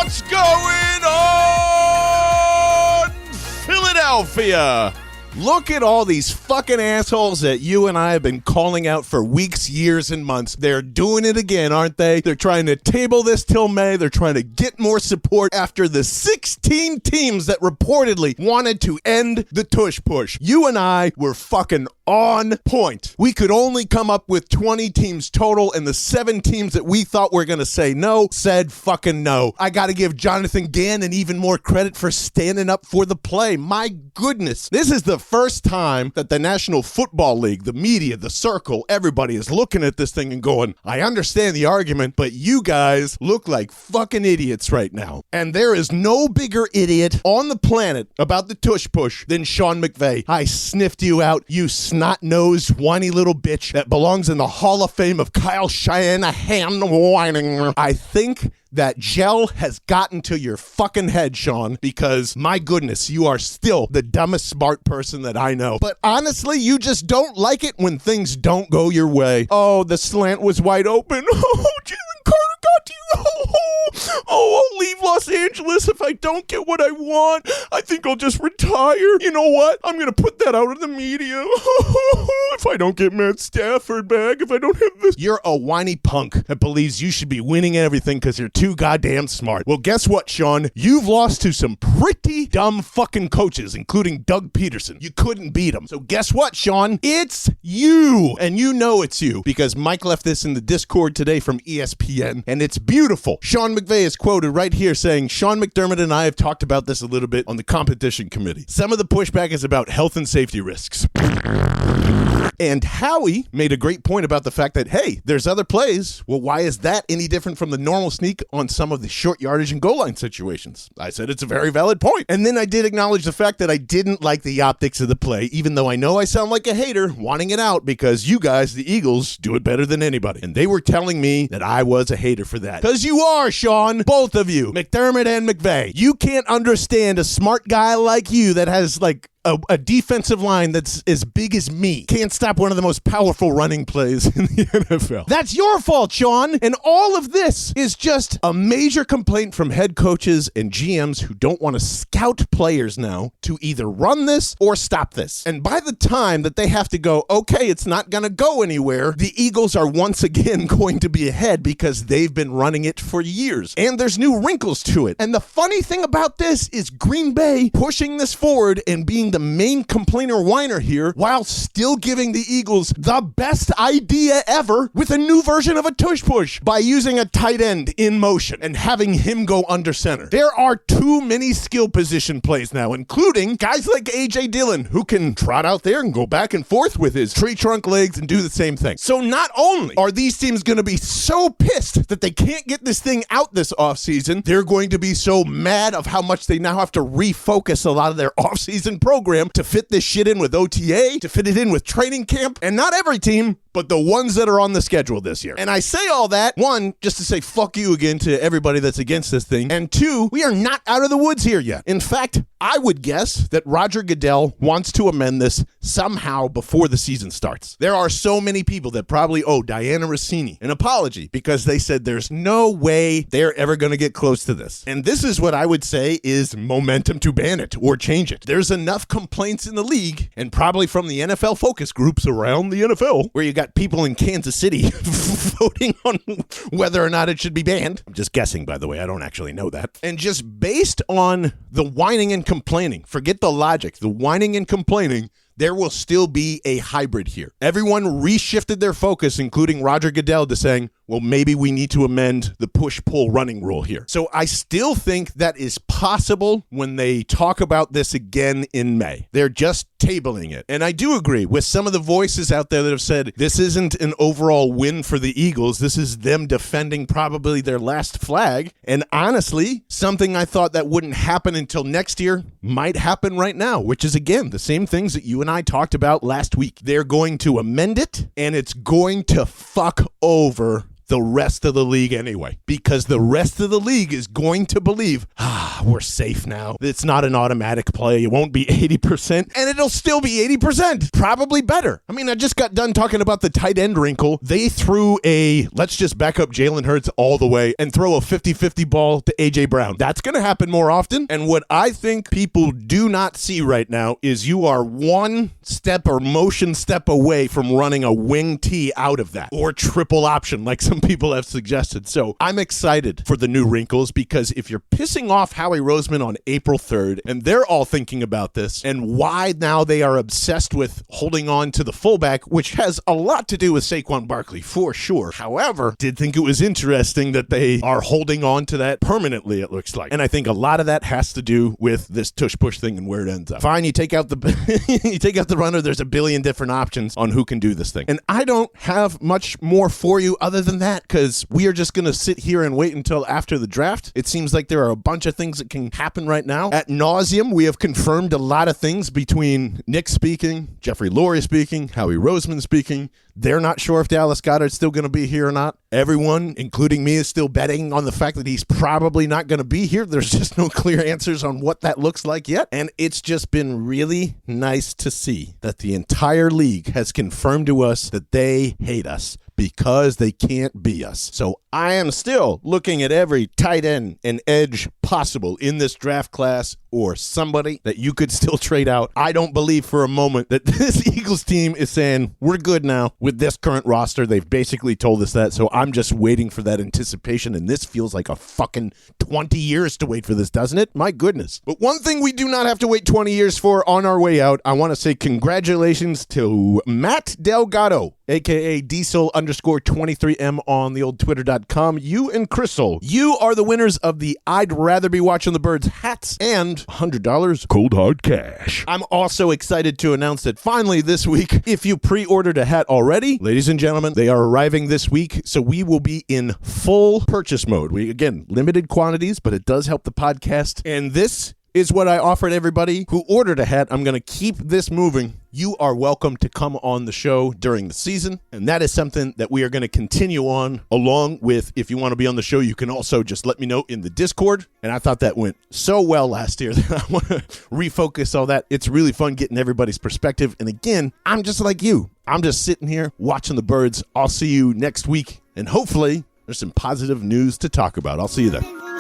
What's going on, Philadelphia? Look at all these fucking assholes that you and I have been calling out for weeks, years, and months. They're doing it again, aren't they? They're trying to table this till May. They're trying to get more support after the 16 teams that reportedly wanted to end the Tush Push. You and I were fucking on point. We could only come up with 20 teams total, and the 7 teams that we thought were going to say no said fucking no. I got to give Jonathan Gannon even more credit for standing up for the play. My goodness. This is the first time that the National Football League, the media, the circle, everybody is looking at this thing and going, I understand the argument, but you guys look like fucking idiots right now. And there is no bigger idiot on the planet about the Tush Push than Sean McVay. I sniffed you out, you snot-nosed, whiny little bitch that belongs in the Hall of Fame of Kyle Shanahan whining. I think that gel has gotten to your fucking head, Sean, because, my goodness, you are still the dumbest smart person that I know. But honestly, you just don't like it when things don't go your way. Oh, the slant was wide open. Oh, Jalen Carter got to you. I'll leave Los Angeles if I don't get what I want. I think I'll just retire. You know what? I'm going to put that out in the media. If I don't get Matt Stafford back, if I don't have this. You're a whiny punk that believes you should be winning everything because you're too goddamn smart. Well, guess what, Sean? You've lost to some pretty dumb fucking coaches, including Doug Peterson. You couldn't beat him. So guess what, Sean? It's you. And you know it's you because Mike left this in the Discord today from ESPN, and it's beautiful. Sean McVay is quoted right here saying, Sean McDermott and I have talked about this a little bit on the competition committee. Some of the pushback is about health and safety risks. And Howie made a great point about the fact that, hey, there's other plays. Well, why is that any different from the normal sneak on some of the short yardage and goal line situations? I said it's a very valid point. And then I did acknowledge the fact that I didn't like the optics of the play, even though I know I sound like a hater wanting it out because you guys, the Eagles, do it better than anybody. And they were telling me that I was a hater for that. Because you are, Sean, both of you, McDermott and McVay. You can't understand a smart guy like you that has like a defensive line that's as big as me can't stop one of the most powerful running plays in the NFL. That's your fault, Sean. And all of this is just a major complaint from head coaches and GMs who don't want to scout players now to either run this or stop this. And by the time that they have to go, okay, it's not going to go anywhere, the Eagles are once again going to be ahead because they've been running it for years. And there's new wrinkles to it. And the funny thing about this is Green Bay pushing this forward and being the main complainer whiner here while still giving the Eagles the best idea ever with a new version of a Tush Push by using a tight end in motion and having him go under center. There are too many skill position plays now, including guys like A.J. Dillon who can trot out there and go back and forth with his tree trunk legs and do the same thing. So not only are these teams going to be so pissed that they can't get this thing out this offseason, they're going to be so mad of how much they now have to refocus a lot of their offseason program to fit this shit in with OTA, to fit it in with training camp, and not every team, but the ones that are on the schedule this year. And I say all that, one, just to say fuck you again to everybody that's against this thing, and two, we are not out of the woods here yet. In fact, I would guess that Roger Goodell wants to amend this somehow before the season starts. There are so many people that probably owe Diana Rossini an apology because they said there's no way they're ever going to get close to this. And this is what I would say is momentum to ban it or change it. There's enough complaints in the league and probably from the NFL focus groups around the NFL where you got people in Kansas City voting on whether or not it should be banned. I'm just guessing, by the way. I don't actually know that. And just based on the whining and complaining, forget the logic, the whining and complaining, there will still be a hybrid here. Everyone reshifted their focus, including Roger Goodell, to saying, well, maybe we need to amend the push-pull running rule here. So I still think that is possible when they talk about this again in May. They're just tabling it. And I do agree with some of the voices out there that have said this isn't an overall win for the Eagles. This is them defending probably their last flag. And honestly, something I thought that wouldn't happen until next year might happen right now, which is, again, the same things that you and I talked about last week. They're going to amend it, and it's going to fuck over the rest of the league anyway, because the rest of the league is going to believe, we're safe now. It's not an automatic play. It won't be 80%, and it'll still be 80%, probably better. I mean, I just got done talking about the tight end wrinkle. They threw let's just back up Jalen Hurts all the way and throw a 50-50 ball to A.J. Brown. That's going to happen more often, and what I think people do not see right now is you are one step or motion step away from running a wing T out of that, or triple option like some people have suggested. So I'm excited for the new wrinkles, because if you're pissing off Howie Roseman on April 3rd, and they're all thinking about this, and why now they are obsessed with holding on to the fullback, which has a lot to do with Saquon Barkley, for sure. However, did think it was interesting that they are holding on to that permanently, it looks like. And I think a lot of that has to do with this tush push thing and where it ends up. Fine, you take out the you take out the runner, there's a billion different options on who can do this thing. And I don't have much more for you other than that, because we are just going to sit here and wait until after the draft. It seems like there are a bunch of things that can happen right now. At nauseum, we have confirmed a lot of things between Nick speaking, Jeffrey Lurie speaking, Howie Roseman speaking. They're not sure if Dallas Goedert's still going to be here or not. Everyone, including me, is still betting on the fact that he's probably not going to be here. There's just no clear answers on what that looks like yet. And it's just been really nice to see that the entire league has confirmed to us that they hate us because they can't be us. So I am still looking at every tight end and edge possible in this draft class, or somebody that you could still trade out. I don't believe for a moment that this Eagles team is saying, we're good now with this current roster. They've basically told us that, so I'm just waiting for that anticipation, and this feels like a fucking 20 years to wait for this, doesn't it? My goodness. But one thing we do not have to wait 20 years for on our way out, I want to say congratulations to Matt Delgado, a.k.a. Diesel_23M on the old Twitter.com. You and Crystal, you are the winners of the I'd Rather Be Watching the Birds hats and $100 cold hard cash. I'm also excited to announce that finally this week, if you pre-ordered a hat already, ladies and gentlemen, they are arriving this week, so we will be in full purchase mode. We, again, limited quantities, but it does help the podcast, and this is what I offered everybody who ordered a hat. I'm going to keep this moving. You are welcome to come on the show during the season, and that is something that we are going to continue on, along with, if you want to be on the show, you can also just let me know in the Discord. And I thought that went so well last year that I want to refocus all that. It's really fun getting everybody's perspective. And again, I'm just like you. I'm just sitting here watching the birds. I'll see you next week, and hopefully there's some positive news to talk about. I'll see you then.